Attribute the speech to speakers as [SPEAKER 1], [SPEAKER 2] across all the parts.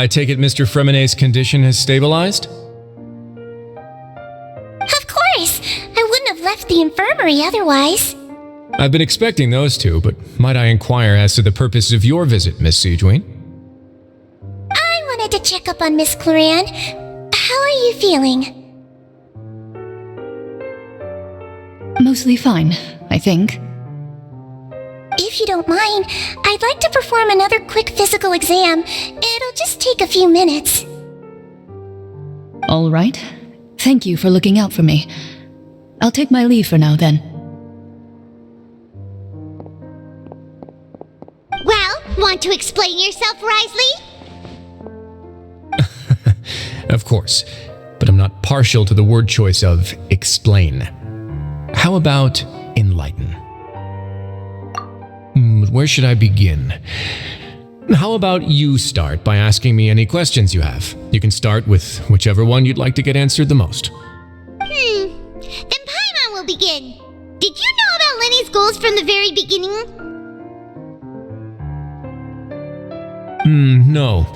[SPEAKER 1] I take it Mr. Fremonet's condition has stabilized?
[SPEAKER 2] Of course! I wouldn't have left the infirmary otherwise.
[SPEAKER 1] I've been expecting those two, but might I inquire as to the purpose of your visit, Miss Sejuin?
[SPEAKER 2] I wanted to check up on Miss Cloran. How are you feeling?
[SPEAKER 3] Mostly fine, I think.
[SPEAKER 2] If you don't mind, I'd like to perform another quick physical exam. It'll just take a few minutes.
[SPEAKER 3] All right. Thank you for looking out for me. I'll take my leave for now then.
[SPEAKER 4] Well, want to explain yourself, Risley?
[SPEAKER 1] Of course, but I'm not partial to the word choice of explain. How about enlighten? Where should I begin? How about you start by asking me any questions you have? You can start with whichever one you'd like to get answered the most.
[SPEAKER 4] Then Paimon will begin. Did you know about Lenny's goals from the very beginning?
[SPEAKER 1] No.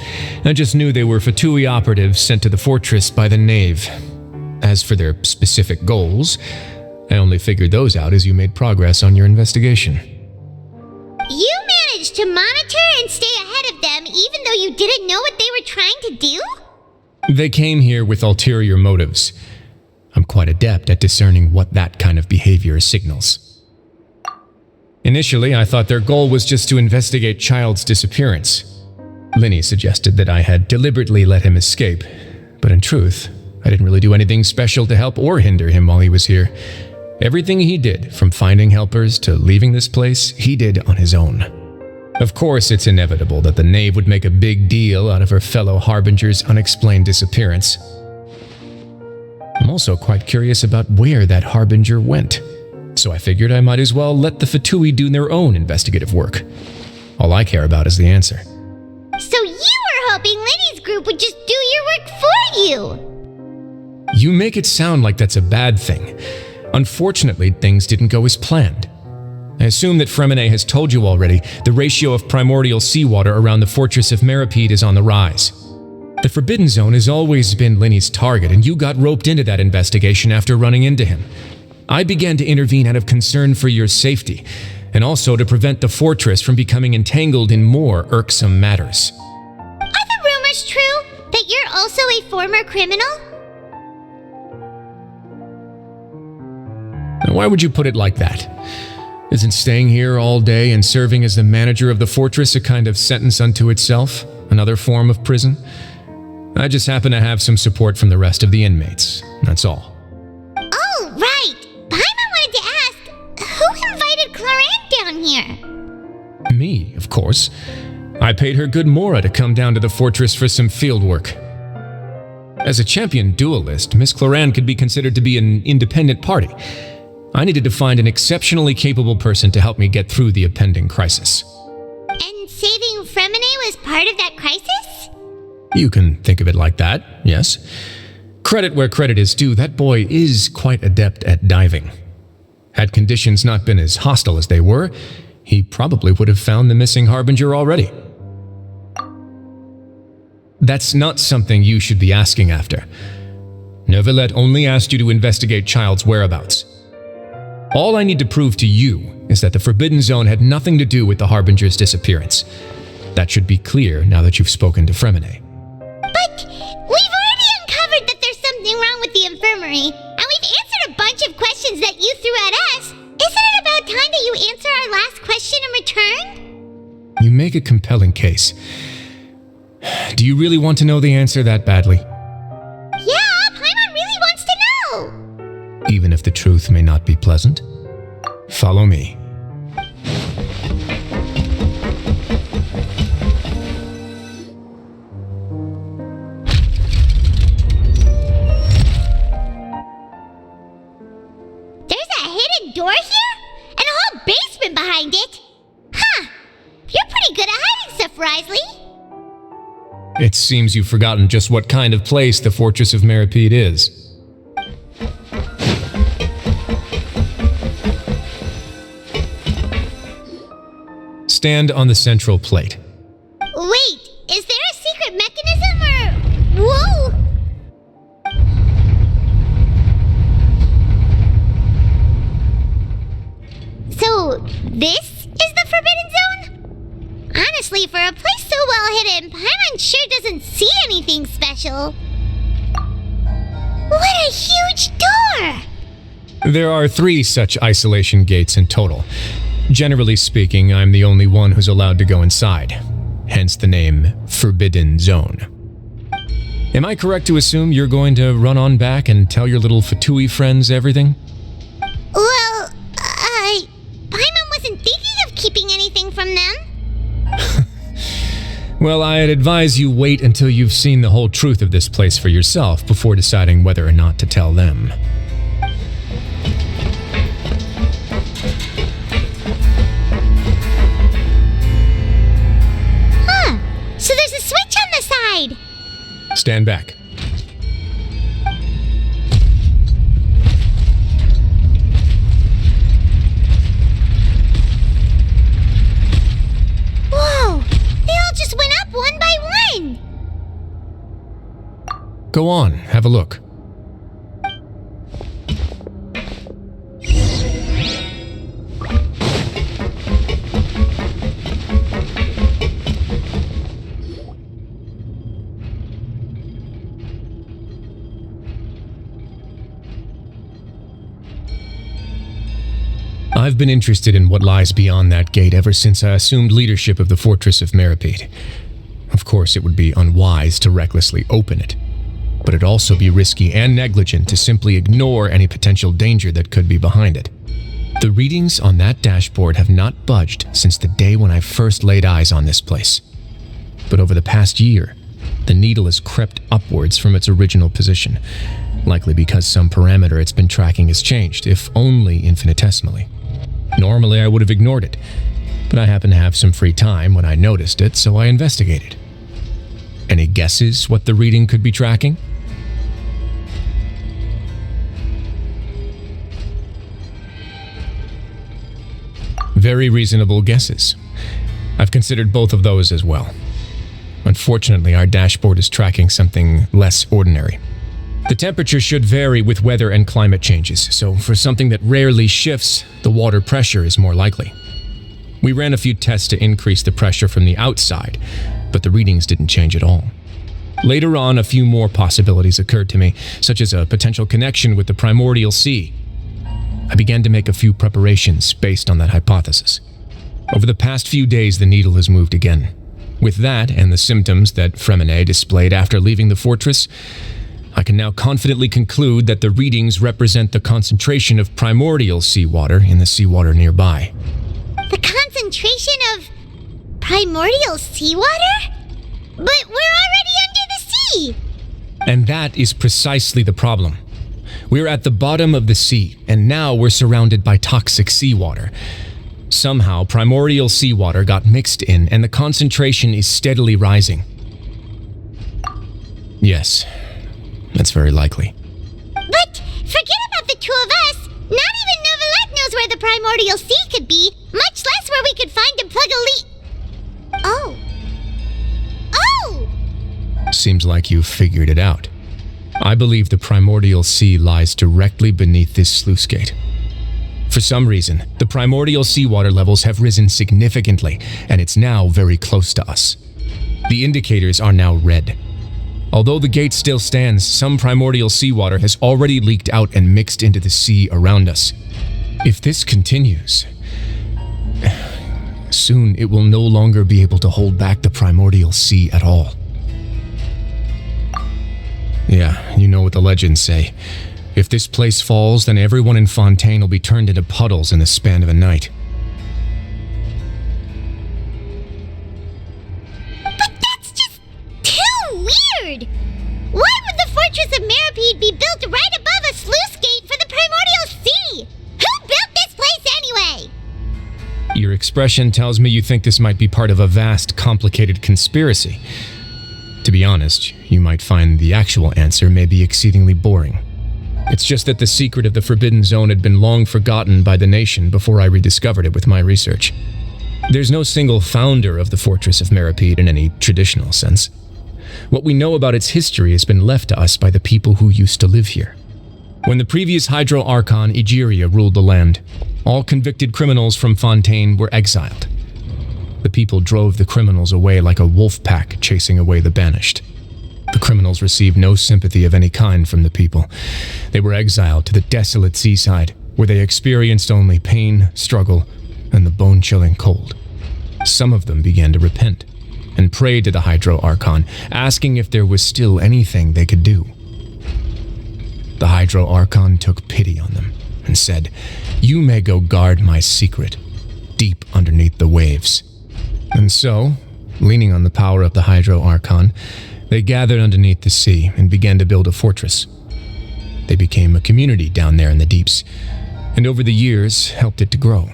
[SPEAKER 1] I just knew they were Fatui operatives sent to the fortress by the Knave. As for their specific goals, I only figured those out as you made progress on your investigation.
[SPEAKER 4] You managed to monitor and stay ahead of them even though you didn't know what they were trying to do?
[SPEAKER 1] They came here with ulterior motives. I'm quite adept at discerning what that kind of behavior signals. Initially, I thought their goal was just to investigate Child's disappearance. Linny suggested that I had deliberately let him escape, but in truth, I didn't really do anything special to help or hinder him while he was here. Everything he did, from finding helpers to leaving this place, he did on his own. Of course, it's inevitable that the Knave would make a big deal out of her fellow Harbinger's unexplained disappearance. I'm also quite curious about where that Harbinger went, so I figured I might as well let the Fatui do their own investigative work. All I care about is the answer.
[SPEAKER 4] So you were hoping Lenny's group would just do your work for you!
[SPEAKER 1] You make it sound like that's a bad thing. Unfortunately, things didn't go as planned. I assume that Fremonet has told you already the ratio of primordial seawater around the fortress of Meripede is on the rise. The Forbidden Zone has always been Linny's target, and you got roped into that investigation after running into him. I began to intervene out of concern for your safety, and also to prevent the fortress from becoming entangled in more irksome matters.
[SPEAKER 4] Are the rumors true that you're also a former criminal?
[SPEAKER 1] Now, why would you put it like that? Isn't staying here all day and serving as the manager of the fortress a kind of sentence unto itself? Another form of prison? I just happen to have some support from the rest of the inmates. That's all.
[SPEAKER 4] Oh, right! Paimon wanted to ask, who invited Cloran down here?
[SPEAKER 1] Me, of course. I paid her good mora to come down to the fortress for some field work. As a champion duelist, Miss Cloran could be considered to be an independent party. I needed to find an exceptionally capable person to help me get through the impending crisis.
[SPEAKER 4] And saving Fremonet was part of that crisis?
[SPEAKER 1] You can think of it like that, yes. Credit where credit is due, that boy is quite adept at diving. Had conditions not been as hostile as they were, he probably would have found the missing Harbinger already. That's not something you should be asking after. Neuvillette only asked you to investigate Child's whereabouts. All I need to prove to you is that the Forbidden Zone had nothing to do with the Harbinger's disappearance. That should be clear now that you've spoken to Fremonet.
[SPEAKER 4] But we've already uncovered that there's something wrong with the infirmary, and we've answered a bunch of questions that you threw at us. Isn't it about time that you answer our last question in return?
[SPEAKER 1] You make a compelling case. Do you really want to know the answer that badly?
[SPEAKER 4] Yeah, Paimon really wants to know!
[SPEAKER 1] Even if the truth may not be pleasant? Follow me.
[SPEAKER 4] There's a hidden door here? And a whole basement behind it? Huh. You're pretty good at hiding stuff, Risley.
[SPEAKER 1] It seems you've forgotten just what kind of place the Fortress of Meripede is. Stand on the central plate.
[SPEAKER 4] Wait, is there a secret mechanism? this is the Forbidden Zone? Honestly, for a place so well hidden, Paimon sure doesn't see anything special. What a huge door!
[SPEAKER 1] There are 3 such isolation gates in total. Generally speaking, I'm the only one who's allowed to go inside, hence the name Forbidden Zone. Am I correct to assume you're going to run on back and tell your little Fatui friends everything?
[SPEAKER 4] Well, Paimon wasn't thinking of keeping anything from them.
[SPEAKER 1] Well, I'd advise you wait until you've seen the whole truth of this place for yourself before deciding whether or not to tell them.
[SPEAKER 4] Huh, so there's a switch on the side.
[SPEAKER 1] Stand back.
[SPEAKER 4] Whoa, they all just went up one by one.
[SPEAKER 1] Go on, have a look. I've been interested in what lies beyond that gate ever since I assumed leadership of the Fortress of Meripede. Of course, it would be unwise to recklessly open it, but it'd also be risky and negligent to simply ignore any potential danger that could be behind it. The readings on that dashboard have not budged since the day when I first laid eyes on this place. But over the past year, the needle has crept upwards from its original position, likely because some parameter it's been tracking has changed, if only infinitesimally. Normally, I would have ignored it, but I happened to have some free time when I noticed it, so I investigated. Any guesses what the reading could be tracking? Very reasonable guesses. I've considered both of those as well. Unfortunately, our dashboard is tracking something less ordinary. The temperature should vary with weather and climate changes, so for something that rarely shifts, the water pressure is more likely. We ran a few tests to increase the pressure from the outside, but the readings didn't change at all. Later on, a few more possibilities occurred to me, such as a potential connection with the primordial sea. I began to make a few preparations based on that hypothesis. Over the past few days, the needle has moved again. With that and the symptoms that Fremine displayed after leaving the fortress, I can now confidently conclude that the readings represent the concentration of primordial seawater in the seawater nearby.
[SPEAKER 4] The concentration of primordial seawater? But we're already under the sea!
[SPEAKER 1] And that is precisely the problem. We're at the bottom of the sea, and now we're surrounded by toxic seawater. Somehow, primordial seawater got mixed in, and the concentration is steadily rising. Yes. That's very likely.
[SPEAKER 4] But forget about the 2 of us. Not even Novelette knows where the primordial sea could be, much less where we could find and plug a leak. Oh.
[SPEAKER 1] Seems like you've figured it out. I believe the primordial sea lies directly beneath this sluice gate. For some reason, the primordial seawater levels have risen significantly, and it's now very close to us. The indicators are now red. Although the gate still stands, some primordial seawater has already leaked out and mixed into the sea around us. If this continues, soon it will no longer be able to hold back the primordial sea at all. Yeah, you know what the legends say. If this place falls, then everyone in Fontaine will be turned into puddles in the span of a night.
[SPEAKER 4] But that's just too weird! Why would the Fortress of Meripede be built right above a sluice gate for the primordial sea? Who built this place anyway?
[SPEAKER 1] Your expression tells me you think this might be part of a vast, complicated conspiracy. To be honest, you might find the actual answer may be exceedingly boring. It's just that the secret of the Forbidden Zone had been long forgotten by the nation before I rediscovered it with my research. There's no single founder of the Fortress of Meripede in any traditional sense. What we know about its history has been left to us by the people who used to live here. When the previous Hydro Archon Egeria ruled the land, all convicted criminals from Fontaine were exiled. The people drove the criminals away like a wolf pack chasing away the banished. The criminals received no sympathy of any kind from the people. They were exiled to the desolate seaside, where they experienced only pain, struggle, and the bone-chilling cold. Some of them began to repent and prayed to the Hydro Archon, asking if there was still anything they could do. The Hydro Archon took pity on them and said, "You may go guard my secret, deep underneath the waves." And so, leaning on the power of the Hydro Archon, they gathered underneath the sea and began to build a fortress. They became a community down there in the deeps, and over the years helped it to grow.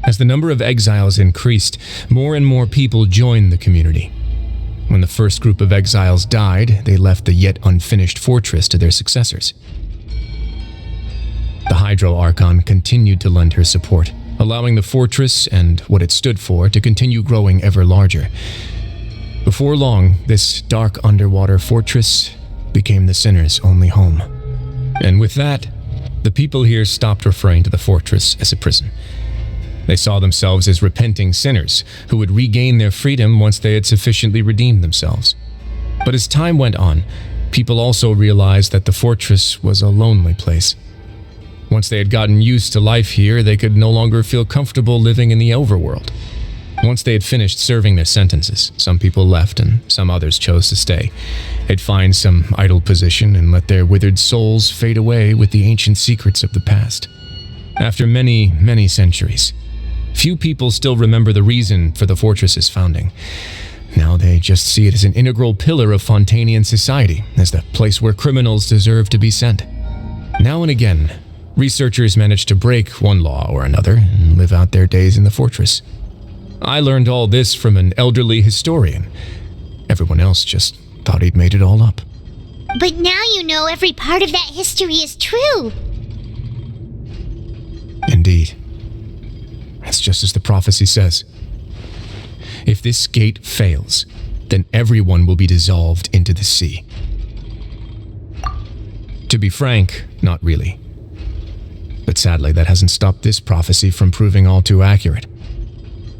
[SPEAKER 1] As the number of exiles increased, more and more people joined the community. When the first group of exiles died, they left the yet unfinished fortress to their successors. The Hydro Archon continued to lend her support, allowing the fortress and what it stood for to continue growing ever larger. Before long, this dark underwater fortress became the sinner's only home. And with that, the people here stopped referring to the fortress as a prison. They saw themselves as repenting sinners who would regain their freedom once they had sufficiently redeemed themselves. But as time went on, people also realized that the fortress was a lonely place. Once they had gotten used to life here, they could no longer feel comfortable living in the overworld. Once they had finished serving their sentences, some people left and some others chose to stay. They'd find some idle position and let their withered souls fade away with the ancient secrets of the past. After many, many centuries, few people still remember the reason for the fortress's founding. Now they just see it as an integral pillar of Fontainian society, as the place where criminals deserve to be sent. Now and again, researchers manage to break one law or another and live out their days in the fortress. I learned all this from an elderly historian. Everyone else just thought he'd made it all up.
[SPEAKER 4] But now you know every part of that history is true.
[SPEAKER 1] Indeed. That's just as the prophecy says. If this gate fails, then everyone will be dissolved into the sea. To be frank, not really. But sadly, that hasn't stopped this prophecy from proving all too accurate.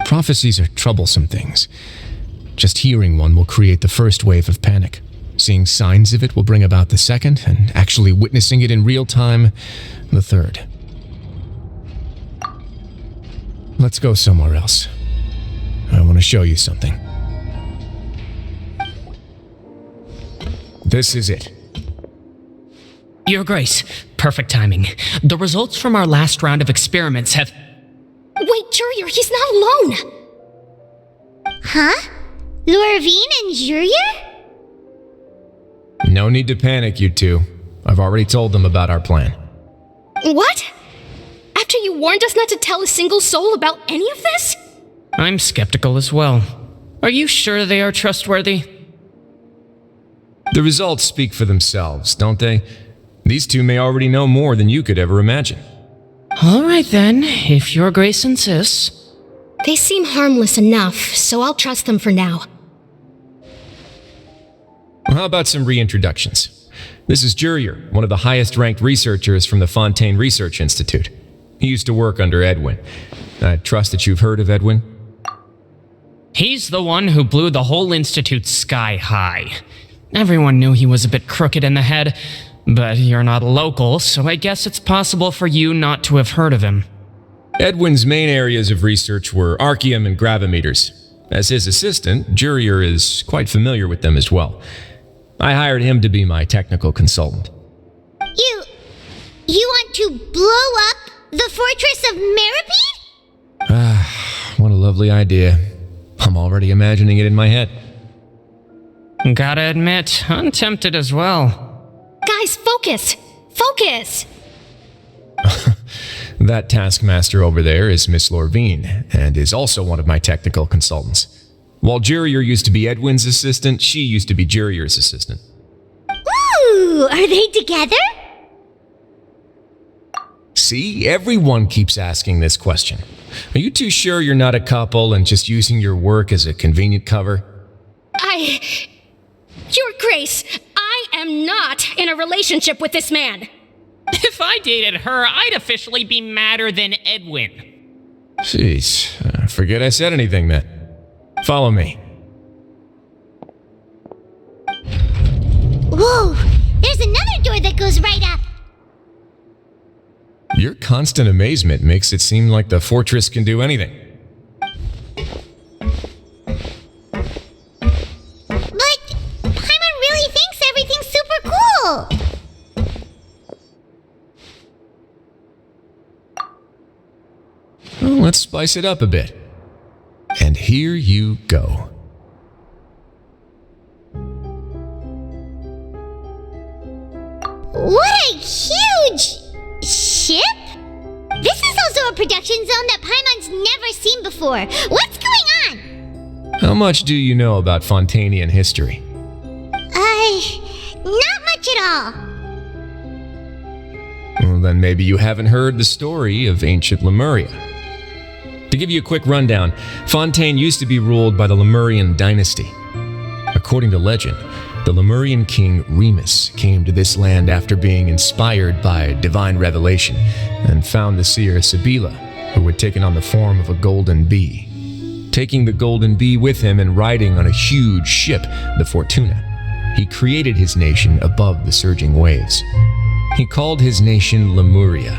[SPEAKER 1] Prophecies are troublesome things. Just hearing one will create the first wave of panic. Seeing signs of it will bring about the second, and actually witnessing it in real time, the third. Let's go somewhere else. I want to show you something. This is it.
[SPEAKER 5] Your Grace, perfect timing. The results from our last round of experiments have...
[SPEAKER 6] Wait, Jurier, he's not alone!
[SPEAKER 4] Huh? Lorvine and Jurier?
[SPEAKER 1] No need to panic, you two. I've already told them about our plan.
[SPEAKER 6] What? After you warned us not to tell a single soul about any of this?
[SPEAKER 5] I'm skeptical as well. Are you sure they are trustworthy?
[SPEAKER 1] The results speak for themselves, don't they? These two may already know more than you could ever imagine.
[SPEAKER 5] All right then, if Your Grace insists.
[SPEAKER 6] They seem harmless enough, so I'll trust them for now.
[SPEAKER 1] Well, how about some reintroductions? This is Jurier, one of the highest-ranked researchers from the Fontaine Research Institute. He used to work under Edwin. I trust that you've heard of Edwin?
[SPEAKER 5] He's the one who blew the whole institute sky high. Everyone knew he was a bit crooked in the head, but you're not local, so I guess it's possible for you not to have heard of him.
[SPEAKER 1] Edwin's main areas of research were archeum and gravimeters. As his assistant, Jurier is quite familiar with them as well. I hired him to be my technical consultant.
[SPEAKER 4] You want to blow up the fortress of Meripede?
[SPEAKER 1] Ah, what a lovely idea. I'm already imagining it in my head.
[SPEAKER 5] Gotta admit, I'm tempted as well.
[SPEAKER 6] Guys, focus! Focus!
[SPEAKER 1] That taskmaster over there is Miss Lorvine, and is also one of my technical consultants. While Jurier used to be Edwin's assistant, she used to be Jurier's assistant.
[SPEAKER 4] Ooh, are they together?
[SPEAKER 1] See, everyone keeps asking this question. Are you too sure you're not a couple and just using your work as a convenient cover?
[SPEAKER 6] Your Grace, I am not in a relationship with this man.
[SPEAKER 5] If I dated her, I'd officially be madder than Edwin.
[SPEAKER 1] Jeez, forget I said anything then. Follow me.
[SPEAKER 4] Whoa! There's another door that goes right up.
[SPEAKER 1] Your constant amazement makes it seem like the fortress can do anything.
[SPEAKER 4] But Paimon really thinks everything's super cool.
[SPEAKER 1] Well, let's spice it up a bit. And here you go.
[SPEAKER 4] What a huge ship! This is also a production zone that Paimon's never seen before. What's going on?
[SPEAKER 1] How much do you know about Fontainian history?
[SPEAKER 4] Not much at all.
[SPEAKER 1] Well, then maybe you haven't heard the story of ancient Lemuria. To give you a quick rundown, Fontaine used to be ruled by the Lemurian dynasty. According to legend, the Lemurian king Remus came to this land after being inspired by divine revelation and found the seer Sibila, who had taken on the form of a golden bee. Taking the golden bee with him and riding on a huge ship, the Fortuna, he created his nation above the surging waves. He called his nation Lemuria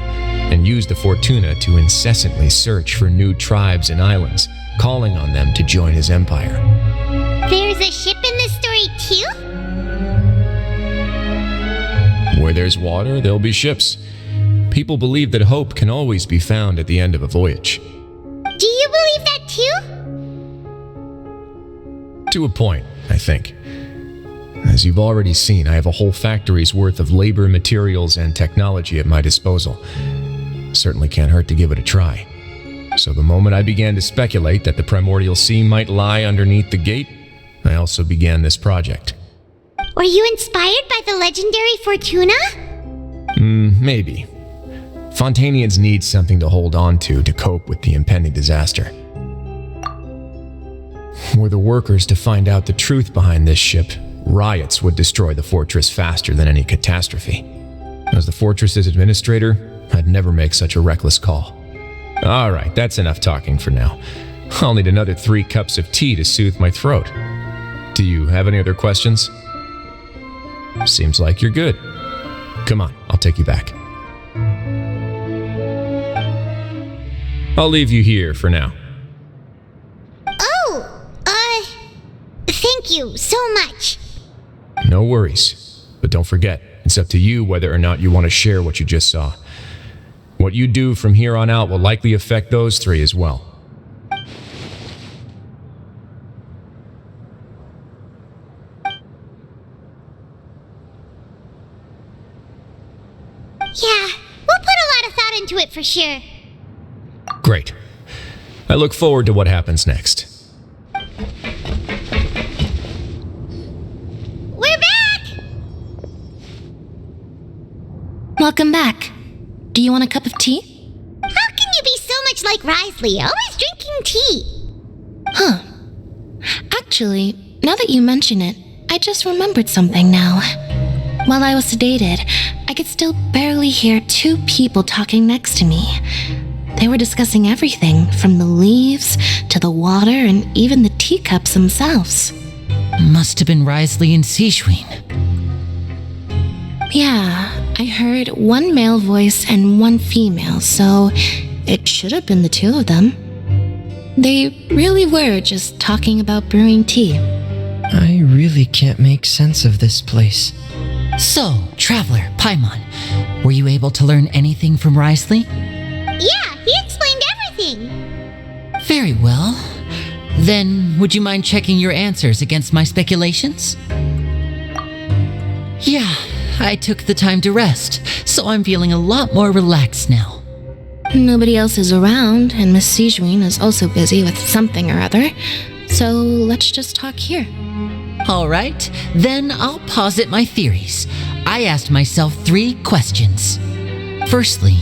[SPEAKER 1] and used the Fortuna to incessantly search for new tribes and islands, calling on them to join his empire.
[SPEAKER 4] There's a ship in this story too?
[SPEAKER 1] Where there's water, there'll be ships. People believe that hope can always be found at the end of a voyage.
[SPEAKER 4] Do you believe that too?
[SPEAKER 1] To a point, I think. As you've already seen, I have a whole factory's worth of labor, materials, and technology at my disposal. Certainly can't hurt to give it a try. So the moment I began to speculate that the primordial sea might lie underneath the gate, I also began this project.
[SPEAKER 4] Were you inspired by the legendary Fortuna?
[SPEAKER 1] Maybe. Fontainians need something to hold on to cope with the impending disaster. Were the workers to find out the truth behind this ship, riots would destroy the fortress faster than any catastrophe. As the fortress's administrator, I'd never make such a reckless call. All right, that's enough talking for now. I'll need another 3 cups of tea to soothe my throat. Do you have any other questions? Seems like you're good. Come on, I'll take you back. I'll leave you here for now.
[SPEAKER 4] Oh, thank you so much.
[SPEAKER 1] No worries. But don't forget, it's up to you whether or not you want to share what you just saw. What you do from here on out will likely affect those 3 as well.
[SPEAKER 4] Yeah, we'll put a lot of thought into it for sure.
[SPEAKER 1] Great. I look forward to what happens next.
[SPEAKER 4] We're back!
[SPEAKER 6] Welcome back. Do you want a cup of tea?
[SPEAKER 4] How can you be so much like Risley, always drinking tea?
[SPEAKER 6] Huh. Actually, now that you mention it, I just remembered something now. While I was sedated, I could still barely hear 2 people talking next to me. They were discussing everything, from the leaves to the water and even the teacups themselves.
[SPEAKER 7] Must have been Risley and Seishween.
[SPEAKER 6] Yeah, I heard 1 male voice and 1 female, so it should have been the 2 of them. They really were just talking about brewing tea.
[SPEAKER 8] I really can't make sense of this place.
[SPEAKER 7] So, Traveler, Paimon, were you able to learn anything from Risley?
[SPEAKER 4] Yeah, he explained everything.
[SPEAKER 7] Very well. Then, would you mind checking your answers against my speculations? Yeah, I took the time to rest, so I'm feeling a lot more relaxed now.
[SPEAKER 6] Nobody else is around, and Miss Seishween is also busy with something or other, so let's just talk here.
[SPEAKER 7] All right, then I'll posit my theories. I asked myself 3 questions. Firstly,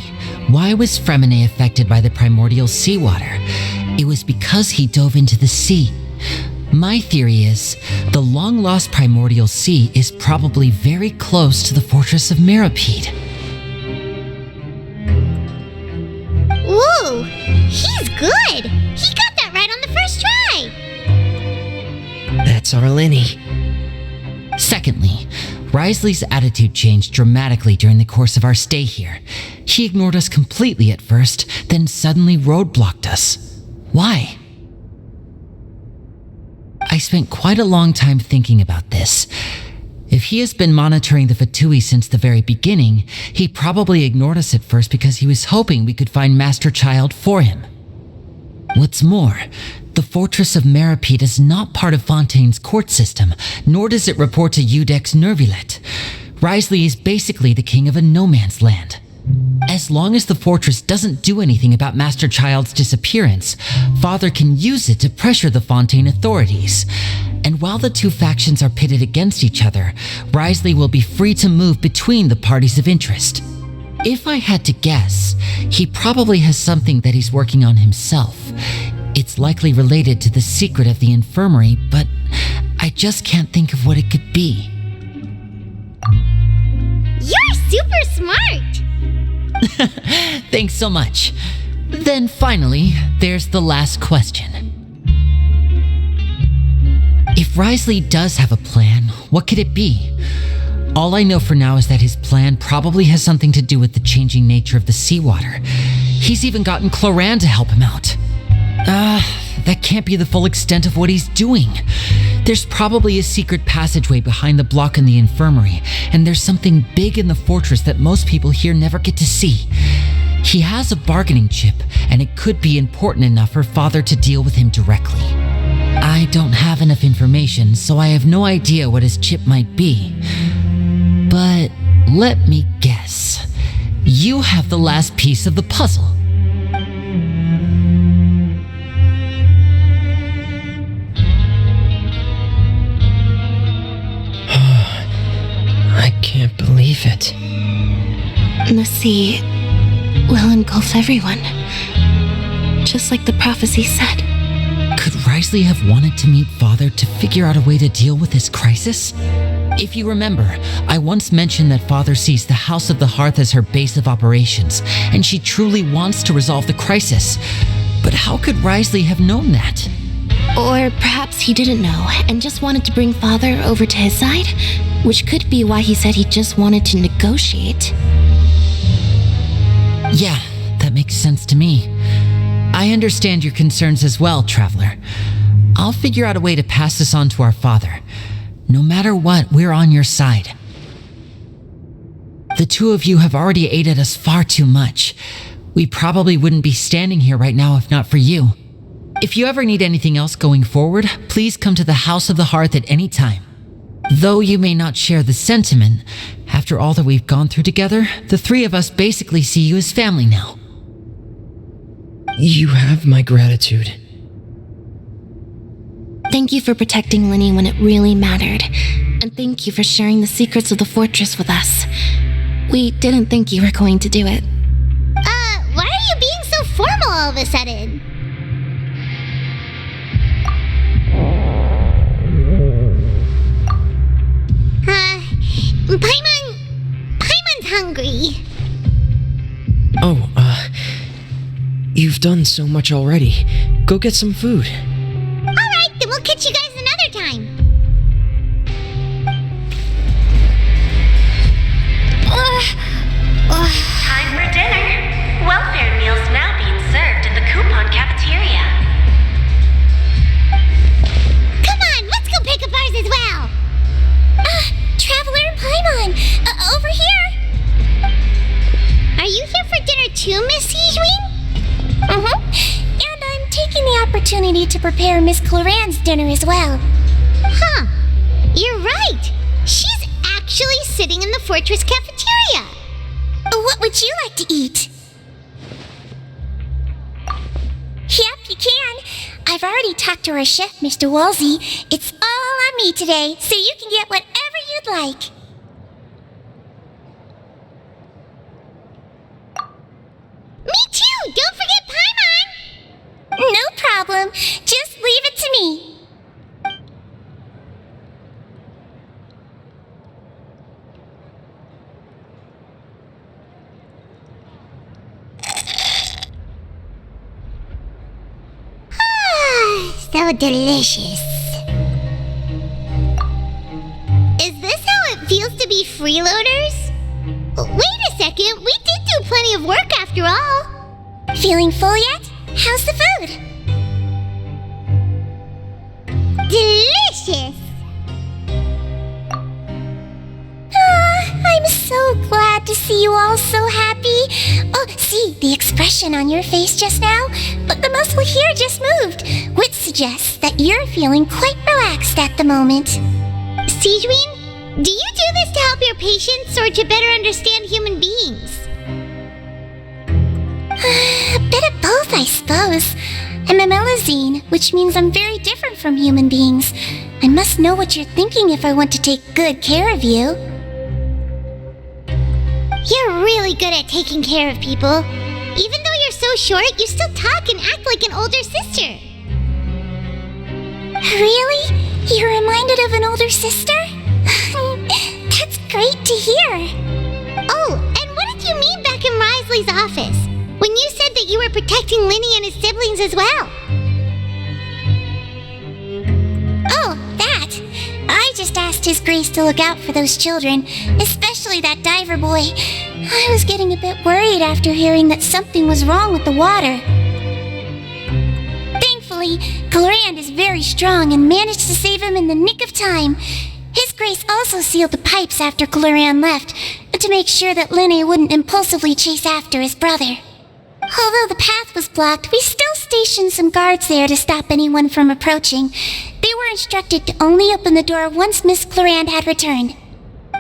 [SPEAKER 7] why was Fremine affected by the primordial seawater? It was because he dove into the sea. My theory is, the long-lost primordial sea is probably very close to the fortress of Mirapede.
[SPEAKER 4] good! He got that right on the first try!
[SPEAKER 8] That's our Linny.
[SPEAKER 7] Secondly, Risley's attitude changed dramatically during the course of our stay here. He ignored us completely at first, then suddenly roadblocked us. Why? I spent quite a long time thinking about this. If he has been monitoring the Fatui since the very beginning, he probably ignored us at first because he was hoping we could find Master Child for him. What's more, the Fortress of Meripede is not part of Fontaine's court system, nor does it report to Udex Nervulet. Risley is basically the king of a no-man's land. As long as the fortress doesn't do anything about Master Child's disappearance, Father can use it to pressure the Fontaine authorities. And while the two factions are pitted against each other, Risley will be free to move between the parties of interest. If I had to guess, he probably has something that he's working on himself. It's likely related to the secret of the infirmary, but I just can't think of what it could be.
[SPEAKER 4] You're super smart!
[SPEAKER 7] Thanks so much. Then finally, there's the last question. If Risley does have a plan, what could it be? All I know for now is that his plan probably has something to do with the changing nature of the seawater. He's even gotten Cloran to help him out. That can't be the full extent of what he's doing. There's probably a secret passageway behind the block in the infirmary, and there's something big in the fortress that most people here never get to see. He has a bargaining chip, and it could be important enough for Father to deal with him directly. I don't have enough information, so I have no idea what his chip might be. But let me guess. You have the last piece of the puzzle.
[SPEAKER 8] I can't believe it.
[SPEAKER 6] The sea will engulf everyone, just like the prophecy said.
[SPEAKER 7] Could Risley have wanted to meet Father to figure out a way to deal with this crisis? If you remember, I once mentioned that Father sees the House of the Hearth as her base of operations, and she truly wants to resolve the crisis. But how could Risley have known that?
[SPEAKER 6] Or perhaps he didn't know and just wanted to bring Father over to his side, which could be why he said he just wanted to negotiate.
[SPEAKER 7] Yeah, that makes sense to me. I understand your concerns as well, Traveler. I'll figure out a way to pass this on to our father. No matter what, we're on your side. The two of you have already aided us far too much. We probably wouldn't be standing here right now if not for you. If you ever need anything else going forward, please come to the House of the Hearth at any time. Though you may not share the sentiment, after all that we've gone through together, the three of us basically see you as family now.
[SPEAKER 8] You have my gratitude.
[SPEAKER 6] Thank you for protecting Linny when it really mattered. And thank you for sharing the secrets of the fortress with us. We didn't think you were going to do it.
[SPEAKER 4] Why are you being so formal all of a sudden? Paimon's hungry.
[SPEAKER 8] Oh, you've done so much already. Go get some food.
[SPEAKER 4] Alright, then we'll catch you guys another time.
[SPEAKER 9] Time for dinner. Welfare meals now being served in the coupon cafeteria.
[SPEAKER 4] Come on, let's go pick up ours as well.
[SPEAKER 2] Traveler and Paimon, over here.
[SPEAKER 4] Are you here for dinner too, Miss Yijun?
[SPEAKER 2] And I'm taking the opportunity to prepare Miss Cloran's dinner as well.
[SPEAKER 4] Huh. You're right. She's actually sitting in the fortress cafeteria.
[SPEAKER 2] What would you like to eat? Yep, you can. I've already talked to our chef, Mr. Wolsey. It's all on me today, so you can get whatever you'd like.
[SPEAKER 4] Me too! Don't forget Paimon!
[SPEAKER 2] No problem. Just leave it to me.
[SPEAKER 4] Oh, delicious. Is this how it feels to be freeloaders? Wait a second, we did do plenty of work after all.
[SPEAKER 2] Feeling full yet? How's the food?
[SPEAKER 4] Delicious!
[SPEAKER 2] I'm so glad to see you all so happy. Oh, see the expression on your face just now? But the muscle here just moved, which suggests that you're feeling quite relaxed at the moment.
[SPEAKER 4] Sigewin, do you do this to help your patients or to better understand human beings?
[SPEAKER 2] A bit of both, I suppose. I'm a Melazine, which means I'm very different from human beings. I must know what you're thinking if I want to take good care of you.
[SPEAKER 4] You're really good at taking care of people. Even though you're so short, you still talk and act like an older sister.
[SPEAKER 2] Really? You're reminded of an older sister? That's great to hear.
[SPEAKER 4] Oh, and what did you mean back in Risley's office? When you said that you were protecting Linny and his siblings as well.
[SPEAKER 2] Oh, that. I just asked His Grace to look out for those children, especially that diver boy. I was getting a bit worried after hearing that something was wrong with the water. Thankfully, Glorand is very strong and managed to save him in the nick of time. His Grace also sealed the pipes after Glorand left, to make sure that Linny wouldn't impulsively chase after his brother. Although the path was blocked, we still stationed some guards there to stop anyone from approaching. They were instructed to only open the door once Miss Glorand had returned.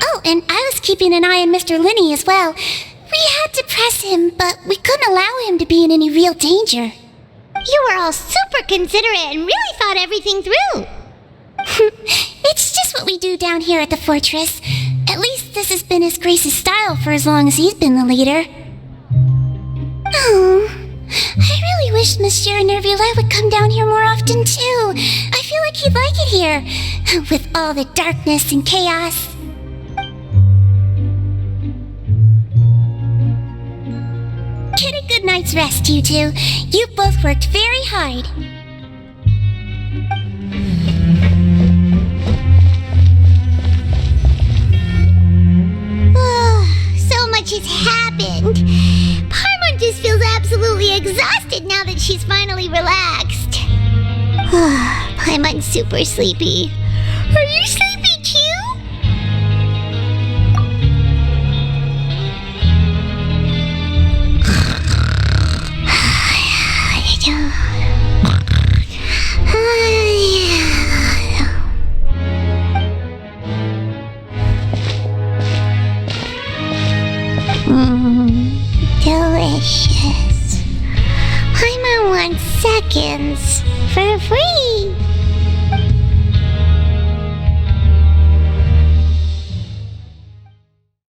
[SPEAKER 2] Oh, and I was keeping an eye on Mr. Linny as well. We had to press him, but we couldn't allow him to be in any real danger.
[SPEAKER 4] You were all super considerate and really thought everything through.
[SPEAKER 2] It's just what we do down here at the fortress. At least this has been His Grace's style for as long as he's been the leader. Oh, I really wish Monsieur Nervula would come down here more often too. I feel like he'd like it here, with all the darkness and chaos. Get a good night's rest, you two. You both worked very hard.
[SPEAKER 4] So much has happened. Paimon just feels absolutely exhausted now that she's finally relaxed. Paimon's super sleepy. Are you sleepy too? Delicious. Paimon wants seconds for free.